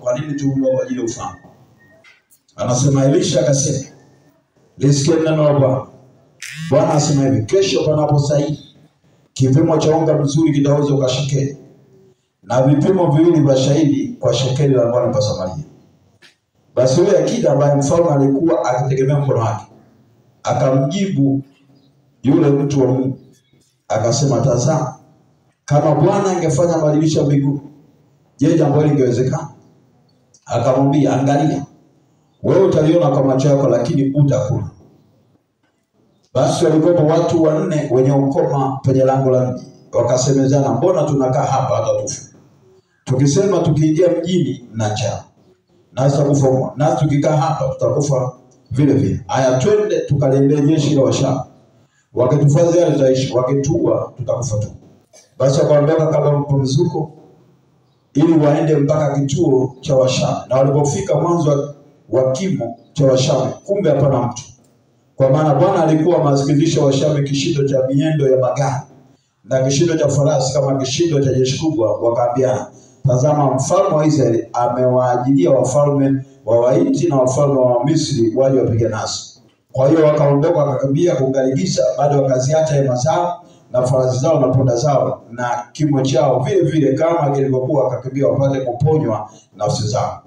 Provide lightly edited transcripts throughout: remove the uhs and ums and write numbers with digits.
Kwa nini tuumbwa kwa ajili ya ufahamu? Anasema Elisha akasema, lisikie neno la Bwana. Bwana asema hivi, kesho panapo sahihi kipimo cha unga mzuri kitauzwa kwa shekeli, na vipimo viwili vya shayiri kwa shekeli la Bwana pa Samaria. Basi yule akida ambaye mfalme alikuwa akitegemea mkono wake akamjibu yule mtu wa Mungu akasema, tazama, kama Bwana angefanya madirisha mbinguni, je, jambo hili lingewezekana? Akamwambia, angalia, wewe utaliona kwa macho yako, lakini utakula. Basi walikuwa watu 4 wenye ukoma penye lango la mji, wakasemezana, mbona tunakaa hapa hata tufe? Tukisema tukiingia mjini na njaa, nasi tutakufa, nasi tukikaa hapa tutakufa vile vile. Haya, twende tukalendee jeshi la Washamu, wakitufuaza yale tutaishi, wakituua tutakufa tu. Basi wakaondoka kabla mapumziko ili waende mpaka kituo cha Washamu, na walipofika mwanzo wa kimo cha Washamu, kumbe hapana mtu, kwa maana Bwana alikuwa masikizisha Washamu kishindo cha miendo ya magari na kishindo cha farasi kama kishindo cha jeshi kubwa. Wakaambiana, tazama, mfalme wa Israeli amewaajilia wafalme wa Waiti na wafalme wa Misri waje wapige nasi. Kwa hiyo wakaondoka wakakimbia kuungalibisha, bado wakaziacha hema zao na farasi zao na punda zao na kimo chao vile vile kama kilivyokuwa, wakakimbia wapate kuponywa nafsi zao.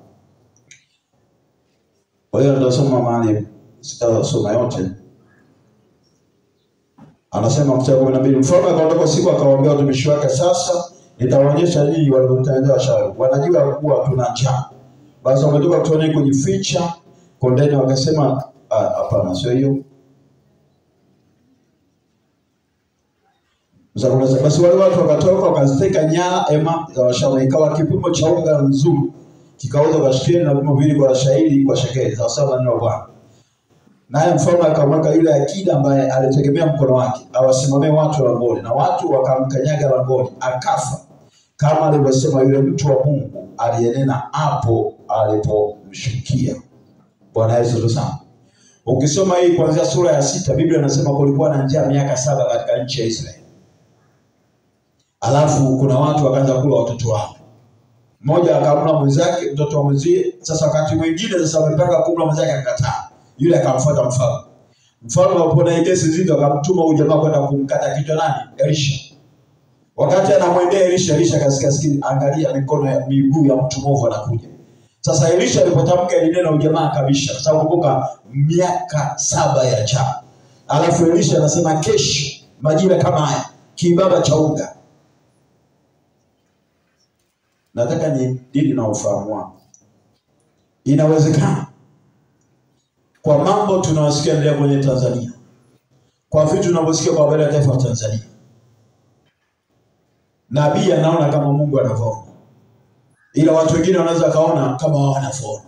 Kwa hiyo tutasoma mahali, sitasoma yote. Anasema mstari wa 12, mfalme akaondoka usiku akawaambia watumishi wake, sasa nitawaonyesha nini waliotendea shauri. Wanajua kuwa tuna njaa. Basi wametoka kutoni kujificha kondeni, wakasema hapana, sio hiyo. Basi wale watu wakatoka wakaziteka nyara hema za Washamu, ikawa kipimo cha unga mzuri kikauzwa kwa shekeli na vipimo viwili kwa shayiri kwa shekeli, sawasawa na neno la Bwana. Naye mfalme akamweka yule akida ambaye alitegemea mkono wake awasimamie watu langoni, na watu wakamkanyaga langoni, akafa kama alivyosema yule mtu wa Mungu aliyenena hapo alipomshukia. Bwana Yesu tusame. Ukisoma hii kuanzia sura ya 6, Biblia inasema kulikuwa na njaa miaka 7 katika nchi ya Israeli. Alafu kuna watu wakaanza kula watoto wao. Mmoja akamla mwenzake, mtoto wa mwenzie. Sasa wakati mwingine sasa amepaka kumla mwenzake akakataa. Yule akamfuata mfalme. Mfalme alipona ile zito akamtuma huyu jamaa kwenda kumkata kichwa nani? Elisha. Wakati anamwendea Elisha akasikia, angalia mikono ya miguu ya mtu mwovu anakuja. Sasa Elisha alipotamka ile neno jamaa kabisha, kwa sababu kumbuka miaka 7 ya njaa. Alafu Elisha anasema kesho majira kama haya kibaba cha unga. Nataka ni dini na ufahamu wako. Inawezekana kwa mambo tunawasikia leo kwenye Tanzania, kwa vitu tunavyosikia kwa habari ya taifa la Tanzania, nabii anaona kama Mungu anavyoona, ila watu wengine wanaweza kaona kama wanavyoona.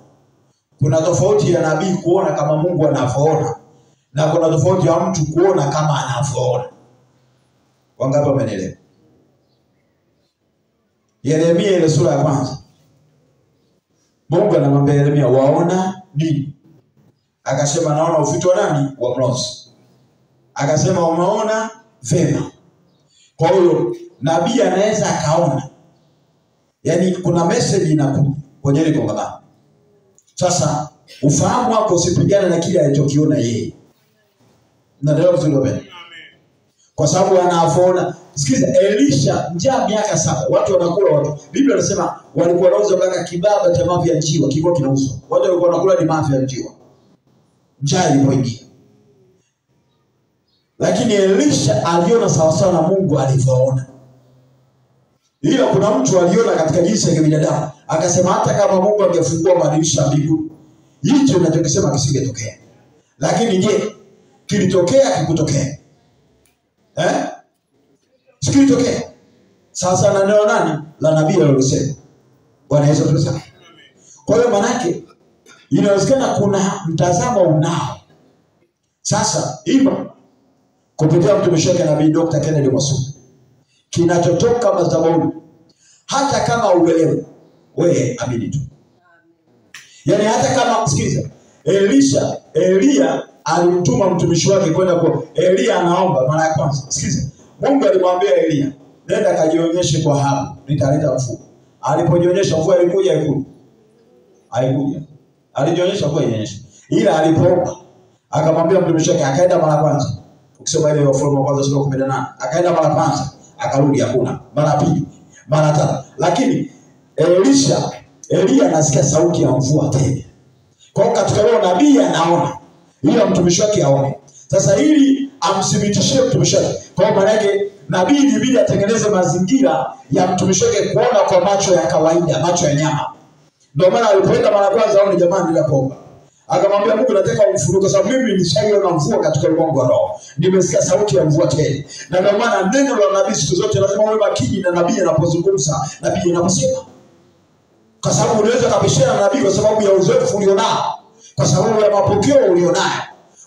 Kuna tofauti ya nabii kuona kama Mungu anavyoona, na kuna tofauti ya mtu kuona kama anavyoona. Wangapi wamenelewa? Yeremia ile sura ya 1, Mungu anamwambia Yeremia, waona nini? Akasema naona ufito nani? Wa mlozi. Akasema umeona vema. Kwa hiyo nabii anaweza akaona, yaani kuna message inakuja kwenye ile kongamano. Sasa ufahamu wako usipigane na kile alichokiona yeye. Naelewa vizuri baba. Kwa sababu anaona. Sikiza, Elisha njaa miaka 7, watu wanakula watu. Biblia inasema walikuwa wanauza mpaka kibaba cha mavi ya njiwa kilikuwa kinauzwa. Watu walikuwa wanakula ni mavi ya njiwa. Njaa ilipoingia. Lakini Elisha aliona sawa sawa na Mungu alivyoona. Ila kuna mtu aliona katika jinsi ya kibinadamu, akasema hata kama Mungu angefungua madirisha mbinguni, hicho ninachokisema kisingetokea. Lakini je, kilitokea kikutokea? Sikilitokea. Sasa na neno nani? La nabii alilosema. Bwana Yesu tuseme. Kwa hiyo manake inawezekana kuna mtazamo unao. Sasa hivyo kupitia mtumishi wake nabii Dr. Kennedy Masuku, kinachotoka madhabahuni, hata kama uelewe, wewe amini tu. Yaani hata kama sikiza, Elia alimtuma mtumishi wake kwenda kwa Elia, anaomba mara ya kwanza. Sikiza, Mungu alimwambia Elia, nenda kajionyeshe kwa Ahabu, nitaleta mvua. Alipojionyesha mvua ilikuja ikulu. Haikuja. Alijionyesha kwa yenyewe. Ila alipoomba akamwambia mtumishi wake, akaenda mara kwanza. Ukisoma ile Wafalme wa kwanza sura 18, akaenda mara kwanza, akarudi hakuna. Mara pili, mara tatu. Lakini Elia anasikia sauti ya mvua tena. Kwa hiyo katika roho nabii anaona, ili mtumishi wake aone. Sasa ili amthibitishie mtumishi wake. Kwa hiyo maana yake nabii ilibidi atengeneze mazingira ya mtumishi wake kuona kwa macho ya kawaida, macho ya nyama. Ndio maana alipoenda mara kwanza aone, jamani bila kuomba. Akamwambia Mungu, nataka umfunuke kwa sababu mimi nishaiona mvua katika ulimwengu wa roho. Nimesikia sauti ya mvua tena. Na ndio maana neno la nabii siku zote lazima uwe makini na nabii anapozungumza, nabii anaposema. Kwa sababu unaweza kabishana na nabii kwa sababu ya uzoefu ulionao, kwa sababu ya mapokeo ulionayo.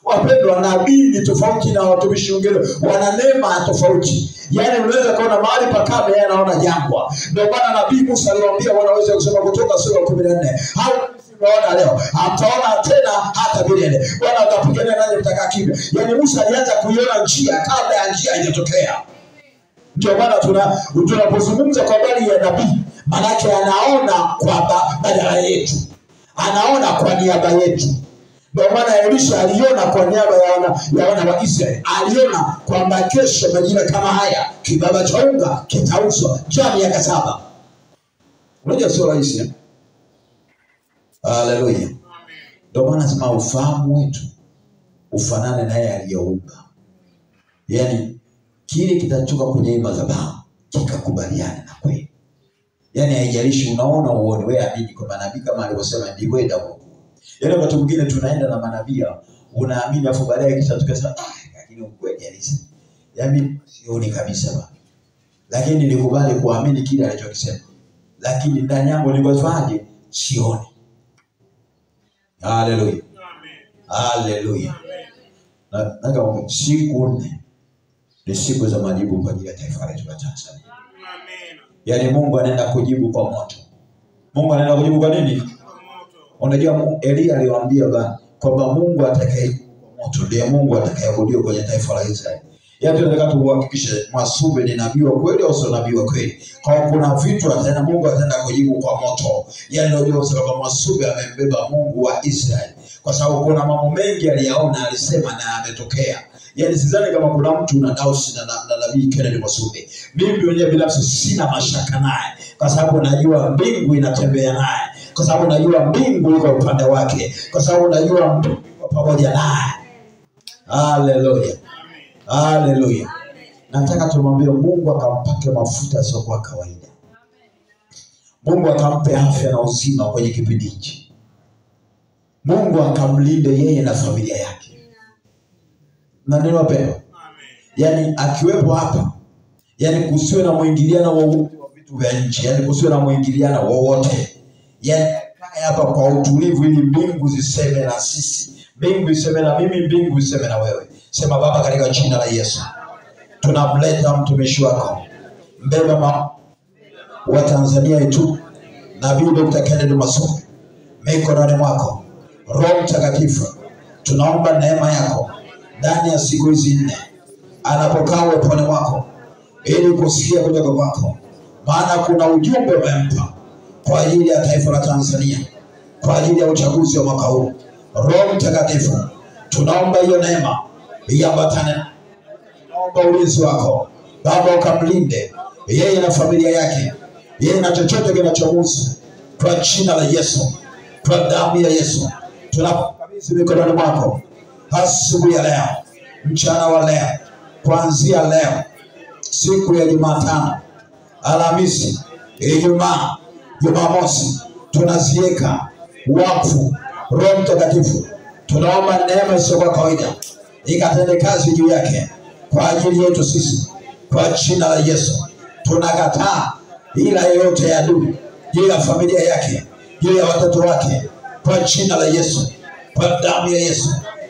Wapendwa, nabii ni tofauti na watumishi wengine, wana neema tofauti. Yaani unaweza kuona mahali pakame, yeye anaona jangwa. Ndio maana nabii Musa aliwaambia wanaweza kusema Kutoka sura 14, hao mnaona leo hamtaona tena hata milele. Bwana atapigania nanyi mtakaa kimya. Yaani Musa alianza kuiona njia kabla ya njia haijatokea. Ndio maana tunapozungumza kwa habari ya nabii, maana yake anaona kwa badala yetu. Anaona kwa niaba yetu. Ndio maana Elisha aliona kwa niaba ya wana wa Israeli. Aliona kwamba kesho majira kama haya kibaba cha unga kitauzwa cha miaka 7. Unajua sio rahisi. Haleluya. Ndio maana sema ufahamu wetu ufanane na yeye aliyeumba. Yaani kile kitachoka kwenye madhabahu kikakubaliana na kweli. Yaani haijalishi unaona uone, wewe amini kwa manabii kama alivyosema ndivyo ndio. Yaani wakati mwingine tunaenda na manabii, unaamini afu baadaye kisha tukasema lakini ukweli halisi. Yaani sioni kabisa baba. Lakini nilikubali kuamini kile alichokisema. Lakini ndani yangu nilikofaje sioni. Haleluya. Amen. Haleluya. Na kama siku 4 ni siku za majibu kwa ajili ya taifa letu la Tanzania. Amen. Yaani Mungu anaenda kujibu kwa moto. Mungu anaenda kujibu kwa nini? Unajua Elia aliwaambia bwana kwamba Mungu atakayejibu kwa moto ndiye Mungu atakayeabudiwa kwenye taifa la Israeli. Yaani tunataka tuhakikishe Mwasube ni nabii wa kweli au sio nabii wa kweli. Kwa kuna vitu ataenda Mungu ataenda kujibu kwa moto. Yaani unajua sababu Mwasube amembeba Mungu wa Israeli. Kwa sababu kuna mambo mengi aliyaona, alisema na ametokea. Yaani sidhani kama kuna mtu una doubt na nabii Kennedy Mwasube. Mimi mwenyewe binafsi sina mashaka naye. Kwa sababu najua mbingu inatembea naye. Kwa sababu najua mbingu iko upande wake. Kwa sababu najua mbingu iko pamoja naye. Haleluya. Haleluya. Nataka tumwambie Mungu akampake mafuta sio kwa kawaida. Mungu akampe afya na uzima kwenye kipindi hiki. Mungu akamlinde yeye na familia yake. Na neno wapendwa. Yaani akiwepo hapa, yaani kusiwe na muingiliano wowote wa vitu vya nje, yaani kusiwe na muingiliano wowote. Yaani hapa kwa utulivu ili mbingu ziseme na sisi. Mbingu iseme na mimi, mbingu iseme na wewe. Sema Baba, katika jina la Yesu tunamleta mtumishi wako, mbeba wa Tanzania yetu, Nabii Dr. Kennedy Mwasube mikononi mwako. Roho Mtakatifu, tunaomba neema yako ndani ya siku hizi 4 anapokaa uweponi mwako, ili kusikia kutoka kwako, maana kuna ujumbe umempa kwa ajili ya taifa la Tanzania, kwa ajili ya uchaguzi wa mwaka huu. Roho Mtakatifu, tunaomba hiyo neema iambatane. Tunaomba ulinzi wako Baba, ukamlinde yeye na familia yake, yeye na chochote kinachomhusu, kwa jina la Yesu, kwa damu ya Yesu. Tunakabidhi mikononi mwako asubuhi ya leo, mchana wa leo, kuanzia leo, siku ya Jumatano, Alhamisi, Ijumaa, Jumamosi, tunaziweka wakfu. Roho Mtakatifu, tunaomba neema isiyo kwa kawaida ikatende kazi juu yake kwa ajili yetu sisi, kwa jina la Yesu. Tunakataa ila yote ya adui juu ya familia yake, juu ya watoto wake, kwa jina la Yesu, kwa damu ya Yesu.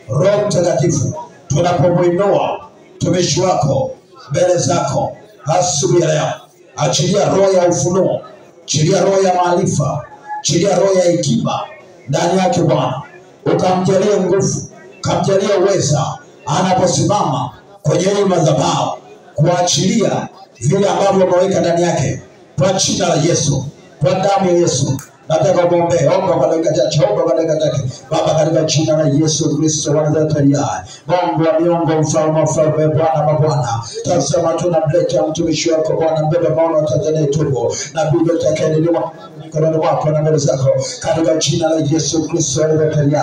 Roho Mtakatifu, tunapomuinua mtumishi wako mbele zako asubuhi ya leo, achilia roho ya ufunuo, achilia roho ya maarifa, achilia roho ya hekima ndani yake Bwana. Ukamjalie nguvu, ukamjalie uweza anaposimama kwenye hii madhabahu, kuachilia vile ambavyo umeweka ndani yake, kwa jina la Yesu, kwa damu ya Yesu. Nataka kuombe, omba kwa dakika chache, omba kwa dakika chache. Baba, katika jina la Yesu Kristo wa Nazareti, Mungu wa miungu, mfalme wa falme, Bwana wa Bwana, tazama tunamleta mtumishi wako Bwana, mbele maono wa Tanzania tupo na Biblia itakayeniliwa mikononi mwako na mbele zako, katika jina la Yesu Kristo wa Nazareti.